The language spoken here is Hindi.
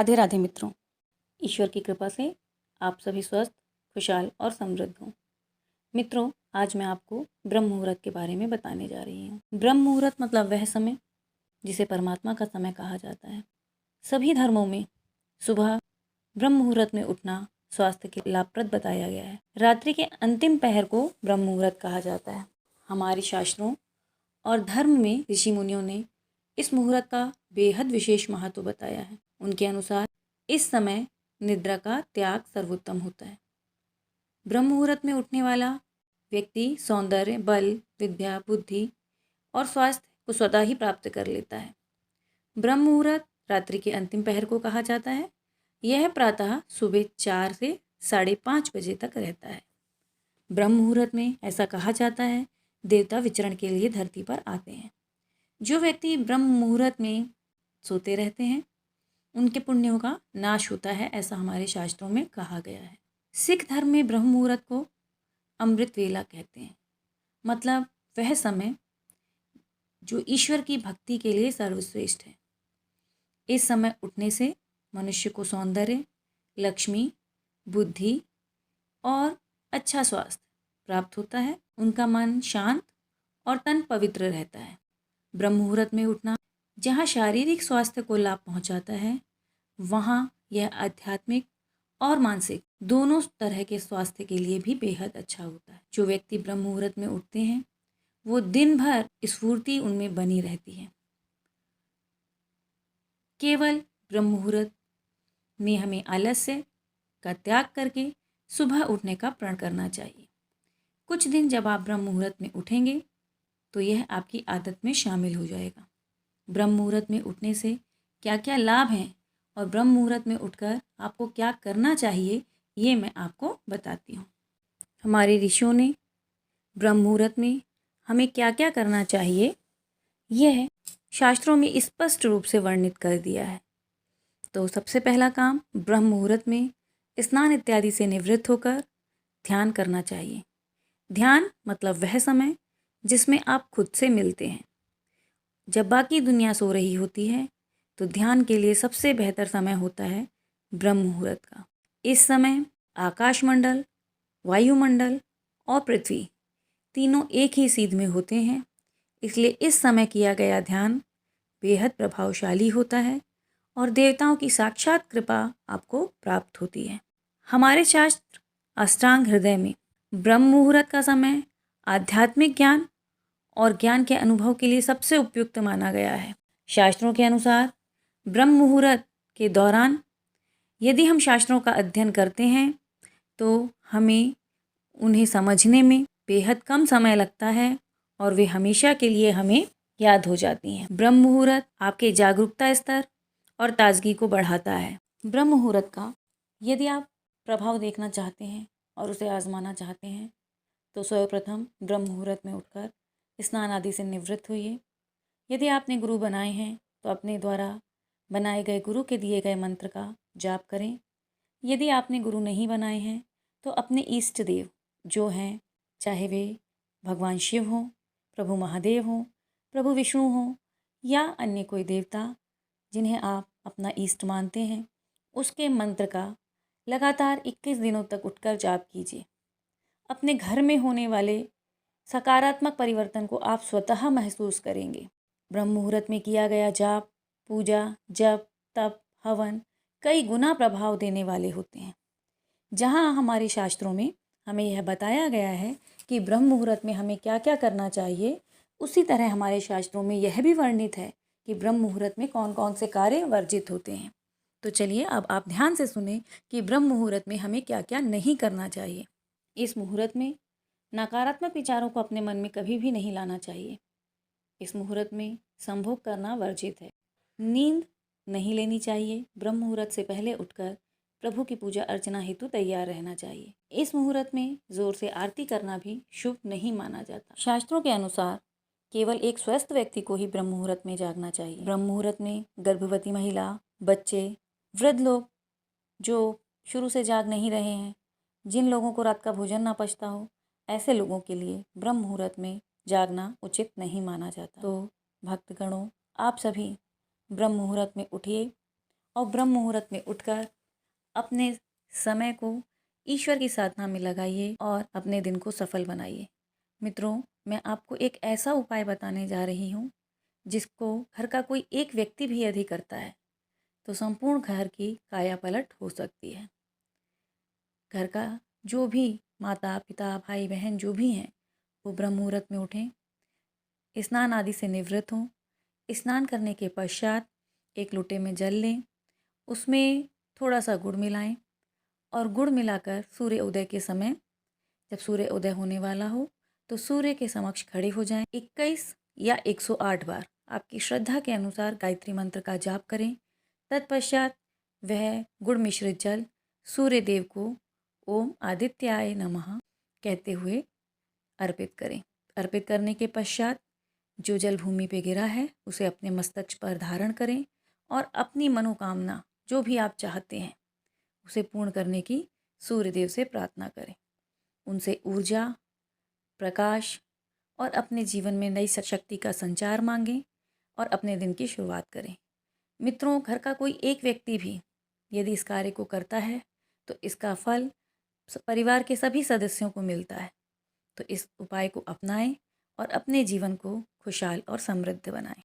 राधे राधे मित्रों। ईश्वर की कृपा से आप सभी स्वस्थ, खुशहाल और समृद्ध हों। मित्रों, आज मैं आपको ब्रह्म मुहूर्त के बारे में बताने जा रही हूँ। ब्रह्म मुहूर्त मतलब वह समय जिसे परमात्मा का समय कहा जाता है। सभी धर्मों में सुबह ब्रह्म मुहूर्त में उठना स्वास्थ्य के लाभप्रद बताया गया है। रात्रि के अंतिम पहर को ब्रह्म मुहूर्त कहा जाता है। हमारे शास्त्रों और धर्म में ऋषि मुनियों ने इस मुहूर्त का बेहद विशेष महत्व बताया है। उनके अनुसार इस समय निद्रा का त्याग सर्वोत्तम होता है। ब्रह्म मुहूर्त में उठने वाला व्यक्ति सौंदर्य, बल, विद्या, बुद्धि और स्वास्थ्य को स्वतः ही प्राप्त कर लेता है। ब्रह्म मुहूर्त रात्रि के अंतिम पहर को कहा जाता है। यह प्रातः सुबह 4 से 5:30 बजे तक रहता है। ब्रह्म मुहूर्त में ऐसा कहा जाता है देवता विचरण के लिए धरती पर आते हैं। जो व्यक्ति ब्रह्म मुहूर्त में सोते रहते हैं उनके पुण्यों का नाश होता है, ऐसा हमारे शास्त्रों में कहा गया है। सिख धर्म में ब्रह्म मुहूर्त को अमृत वेला कहते हैं। मतलब वह समय जो ईश्वर की भक्ति के लिए सर्वश्रेष्ठ है। इस समय उठने से मनुष्य को सौंदर्य, लक्ष्मी, बुद्धि और अच्छा स्वास्थ्य प्राप्त होता है। उनका मन शांत और तन पवित्र रहता है। ब्रह्म मुहूर्त में उठना जहाँ शारीरिक स्वास्थ्य को लाभ पहुँचाता है, वहाँ यह आध्यात्मिक और मानसिक दोनों तरह के स्वास्थ्य के लिए भी बेहद अच्छा होता है। जो व्यक्ति ब्रह्म मुहूर्त में उठते हैं वो दिन भर स्फूर्ति उनमें बनी रहती है। केवल ब्रह्म मुहूर्त में हमें आलस्य का त्याग करके सुबह उठने का प्रण करना चाहिए। कुछ दिन जब आप ब्रह्म मुहूर्त में उठेंगे तो यह आपकी आदत में शामिल हो जाएगा। ब्रह्म मुहूर्त में उठने से क्या क्या लाभ हैं और ब्रह्म मुहूर्त में उठकर आपको क्या करना चाहिए, ये मैं आपको बताती हूँ। हमारे ऋषियों ने ब्रह्म मुहूर्त में हमें क्या क्या करना चाहिए, यह शास्त्रों में स्पष्ट रूप से वर्णित कर दिया है। तो सबसे पहला काम, ब्रह्म मुहूर्त में स्नान इत्यादि से निवृत्त होकर ध्यान करना चाहिए। ध्यान मतलब वह समय जिसमें आप खुद से मिलते हैं। जब बाकी दुनिया सो रही होती है तो ध्यान के लिए सबसे बेहतर समय होता है ब्रह्म मुहूर्त का। इस समय आकाशमंडल, वायुमंडल और पृथ्वी तीनों एक ही सीध में होते हैं, इसलिए इस समय किया गया ध्यान बेहद प्रभावशाली होता है और देवताओं की साक्षात कृपा आपको प्राप्त होती है। हमारे शास्त्र अष्टांग हृदय में ब्रह्म मुहूर्त का समय आध्यात्मिक ज्ञान और ज्ञान के अनुभव के लिए सबसे उपयुक्त माना गया है। शास्त्रों के अनुसार ब्रह्म मुहूर्त के दौरान यदि हम शास्त्रों का अध्ययन करते हैं तो हमें उन्हें समझने में बेहद कम समय लगता है और वे हमेशा के लिए हमें याद हो जाती हैं। ब्रह्म मुहूर्त आपके जागरूकता स्तर और ताजगी को बढ़ाता है। ब्रह्म मुहूर्त का यदि आप प्रभाव देखना चाहते हैं और उसे आजमाना चाहते हैं तो सर्वप्रथम ब्रह्म मुहूर्त में उठकर स्नान आदि से निवृत्त होइए। यदि आपने गुरु बनाए हैं तो अपने द्वारा बनाए गए गुरु के दिए गए मंत्र का जाप करें। यदि आपने गुरु नहीं बनाए हैं तो अपने इष्ट देव जो हैं, चाहे वे भगवान शिव हों, प्रभु महादेव हों, प्रभु विष्णु हों या अन्य कोई देवता जिन्हें आप अपना इष्ट मानते हैं, उसके मंत्र का लगातार 21 दिनों तक उठकर जाप कीजिए। अपने घर में होने वाले सकारात्मक परिवर्तन को आप स्वतः महसूस करेंगे। ब्रह्म मुहूर्त में किया गया जाप, पूजा, जप, तप, हवन कई गुना प्रभाव देने वाले होते हैं। जहाँ हमारे शास्त्रों में हमें यह बताया गया है कि ब्रह्म मुहूर्त में हमें क्या क्या करना चाहिए, उसी तरह हमारे शास्त्रों में यह भी वर्णित है कि ब्रह्म मुहूर्त में कौन कौन से कार्य वर्जित होते हैं। तो चलिए अब आप ध्यान से सुने कि ब्रह्म मुहूर्त में हमें क्या क्या नहीं करना चाहिए। इस मुहूर्त में नकारात्मक विचारों को अपने मन में कभी भी नहीं लाना चाहिए। इस मुहूर्त में संभोग करना वर्जित है। नींद नहीं लेनी चाहिए। ब्रह्म मुहूर्त से पहले उठकर प्रभु की पूजा अर्चना हेतु तैयार रहना चाहिए। इस मुहूर्त में जोर से आरती करना भी शुभ नहीं माना जाता। शास्त्रों के अनुसार केवल एक स्वस्थ व्यक्ति को ही ब्रह्म मुहूर्त में जागना चाहिए। ब्रह्म मुहूर्त में गर्भवती महिला, बच्चे, वृद्ध लोग जो शुरू से जाग नहीं रहे हैं, जिन लोगों को रात का भोजन ना पचता हो, ऐसे लोगों के लिए ब्रह्म मुहूर्त में जागना उचित नहीं माना जाता। तो भक्तगणों, आप सभी ब्रह्म मुहूर्त में उठिए और ब्रह्म मुहूर्त में उठकर अपने समय को ईश्वर की साधना में लगाइए और अपने दिन को सफल बनाइए। मित्रों, मैं आपको एक ऐसा उपाय बताने जा रही हूँ जिसको घर का कोई एक व्यक्ति भी यदि करता है तो संपूर्ण घर की काया पलट हो सकती है। घर का जो भी माता पिता भाई बहन जो भी हैं वो ब्रह्म मुहूर्त में उठें, स्नान आदि से निवृत्त हों। स्नान करने के पश्चात एक लोटे में जल लें, उसमें थोड़ा सा गुड़ मिलाएं और गुड़ मिलाकर सूर्य उदय के समय, जब सूर्य उदय होने वाला हो तो सूर्य के समक्ष खड़े हो जाएं। 21 या 108 बार आपकी श्रद्धा के अनुसार गायत्री मंत्र का जाप करें। तत्पश्चात वह गुड़ मिश्रित जल सूर्य देव को ओम आदित्याय नमः कहते हुए अर्पित करें। अर्पित करने के पश्चात जो जल भूमि पे गिरा है उसे अपने मस्तक पर धारण करें और अपनी मनोकामना जो भी आप चाहते हैं उसे पूर्ण करने की सूर्यदेव से प्रार्थना करें। उनसे ऊर्जा, प्रकाश और अपने जीवन में नई शक्ति का संचार मांगें और अपने दिन की शुरुआत करें। मित्रों, घर का कोई एक व्यक्ति भी यदि इस कार्य को करता है तो इसका फल परिवार के सभी सदस्यों को मिलता है। तो इस उपाय को अपनाएं और अपने जीवन को खुशहाल और समृद्ध बनाएं।